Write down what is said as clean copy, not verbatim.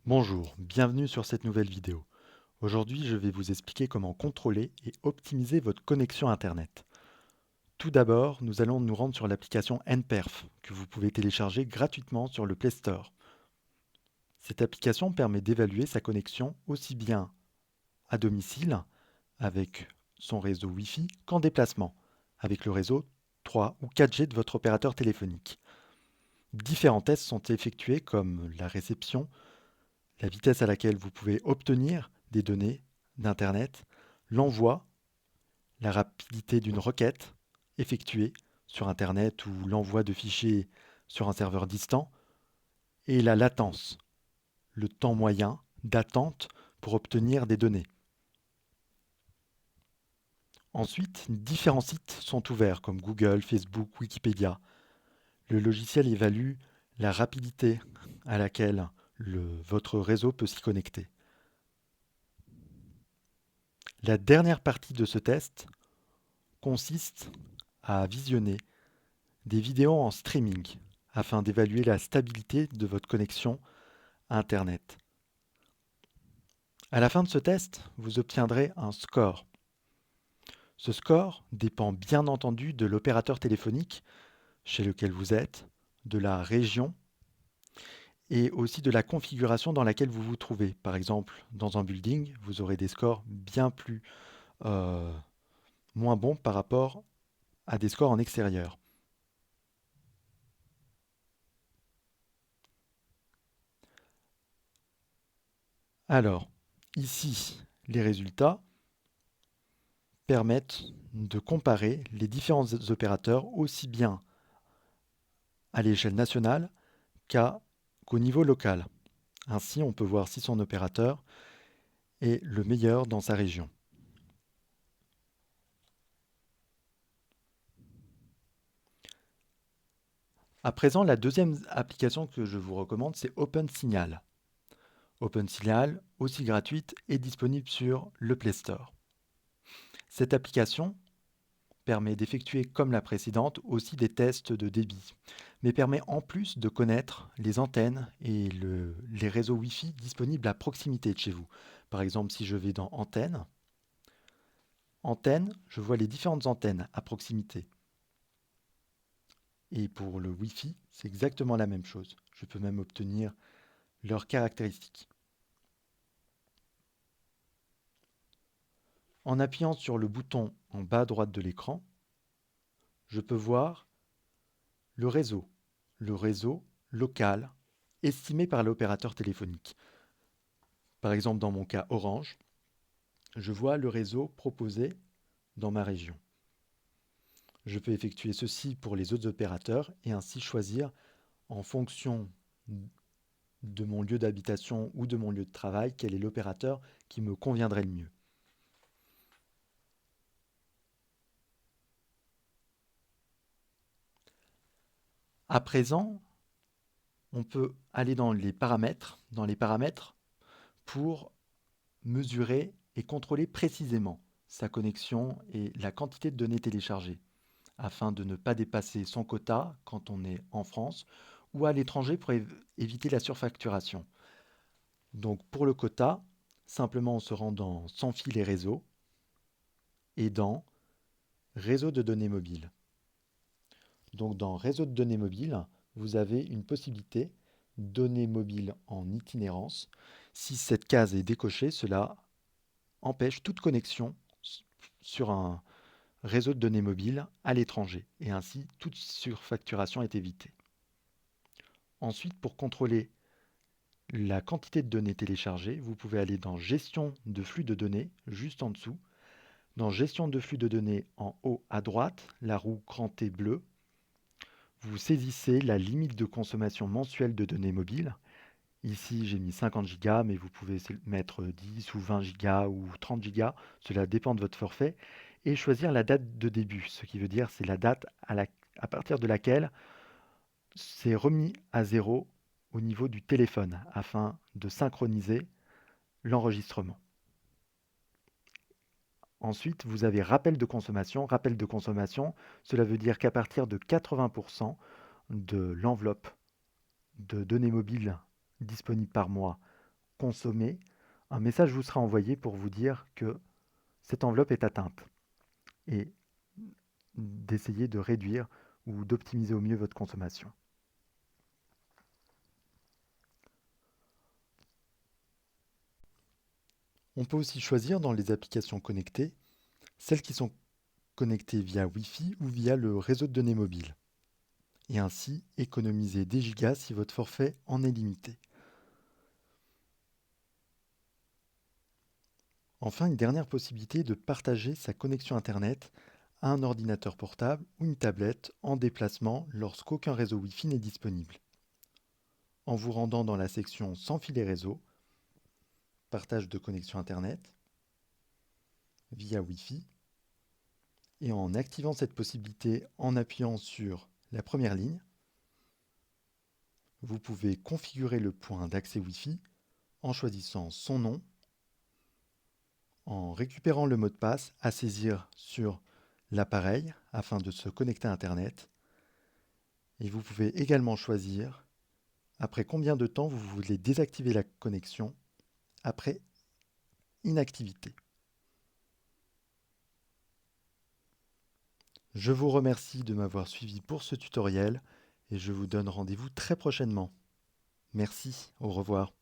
Bonjour, bienvenue sur cette nouvelle vidéo. Aujourd'hui, je vais vous expliquer comment contrôler et optimiser votre connexion Internet. Tout d'abord, nous allons nous rendre sur l'application nPerf, que vous pouvez télécharger gratuitement sur le Play Store. Cette application permet d'évaluer sa connexion aussi bien à domicile, avec son réseau Wi-Fi, qu'en déplacement, avec le réseau 3 ou 4G de votre opérateur téléphonique. Différents tests sont effectués comme la réception, la vitesse à laquelle vous pouvez obtenir des données d'Internet, l'envoi, la rapidité d'une requête effectuée sur Internet ou l'envoi de fichiers sur un serveur distant, et la latence, le temps moyen d'attente pour obtenir des données. Ensuite, différents sites sont ouverts comme Google, Facebook, Wikipédia. Le logiciel évalue la rapidité à laquelle votre réseau peut s'y connecter. La dernière partie de ce test consiste à visionner des vidéos en streaming afin d'évaluer la stabilité de votre connexion à Internet. À la fin de ce test, vous obtiendrez un score. Ce score dépend bien entendu de l'opérateur téléphonique chez lequel vous êtes, de la région et aussi de la configuration dans laquelle vous vous trouvez. Par exemple, dans un building, vous aurez des scores bien plus euh, moins bons par rapport à des scores en extérieur. Alors, ici, les résultats permettent de comparer les différents opérateurs aussi bien à l'échelle nationale qu'au niveau local. Ainsi, on peut voir si son opérateur est le meilleur dans sa région. À présent, la deuxième application que je vous recommande, c'est OpenSignal. OpenSignal, aussi gratuite, est disponible sur le Play Store. Cette application permet d'effectuer, comme la précédente, aussi des tests de débit, mais permet en plus de connaître les antennes et les réseaux Wi-Fi disponibles à proximité de chez vous. Par exemple, si je vais dans Antenne, je vois les différentes antennes à proximité. Et pour le Wi-Fi, c'est exactement la même chose. Je peux même obtenir leurs caractéristiques. En appuyant sur le bouton en bas à droite de l'écran, je peux voir le réseau local estimé par l'opérateur téléphonique. Par exemple, dans mon cas Orange, je vois le réseau proposé dans ma région. Je peux effectuer ceci pour les autres opérateurs et ainsi choisir en fonction de mon lieu d'habitation ou de mon lieu de travail quel est l'opérateur qui me conviendrait le mieux. À présent, on peut aller dans les paramètres pour mesurer et contrôler précisément sa connexion et la quantité de données téléchargées, afin de ne pas dépasser son quota quand on est en France ou à l'étranger pour éviter la surfacturation. Donc pour le quota, simplement on se rend dans Sans fil et réseau et dans Réseau de données mobiles. Donc dans Réseau de données mobiles, vous avez une possibilité données mobiles en itinérance. Si cette case est décochée, cela empêche toute connexion sur un réseau de données mobiles à l'étranger et ainsi toute surfacturation est évitée. Ensuite, pour contrôler la quantité de données téléchargées, vous pouvez aller dans Gestion de flux de données, juste en dessous. Dans Gestion de flux de données, en haut à droite, la roue crantée bleue, vous saisissez la limite de consommation mensuelle de données mobiles. Ici, j'ai mis 50 Go, mais vous pouvez mettre 10 ou 20 Go ou 30 Go, cela dépend de votre forfait, et choisir la date de début, ce qui veut dire c'est la date à partir de laquelle c'est remis à zéro au niveau du téléphone afin de synchroniser l'enregistrement. Ensuite, vous avez rappel de consommation. Rappel de consommation, cela veut dire qu'à partir de 80% de l'enveloppe de données mobiles disponibles par mois consommé, un message vous sera envoyé pour vous dire que cette enveloppe est atteinte et d'essayer de réduire ou d'optimiser au mieux votre consommation. On peut aussi choisir dans les applications connectées celles qui sont connectées via Wi-Fi ou via le réseau de données mobile, et ainsi économiser des gigas si votre forfait en est limité. Enfin, une dernière possibilité est de partager sa connexion Internet à un ordinateur portable ou une tablette en déplacement lorsqu'aucun réseau Wi-Fi n'est disponible. En vous rendant dans la section Sans filet réseau, partage de connexion Internet via Wi-Fi, et en activant cette possibilité en appuyant sur la première ligne, vous pouvez configurer le point d'accès Wi-Fi en choisissant son nom, en récupérant le mot de passe à saisir sur l'appareil afin de se connecter à Internet. Et vous pouvez également choisir après combien de temps vous voulez désactiver la connexion après inactivité. Je vous remercie de m'avoir suivi pour ce tutoriel et je vous donne rendez-vous très prochainement. Merci, au revoir.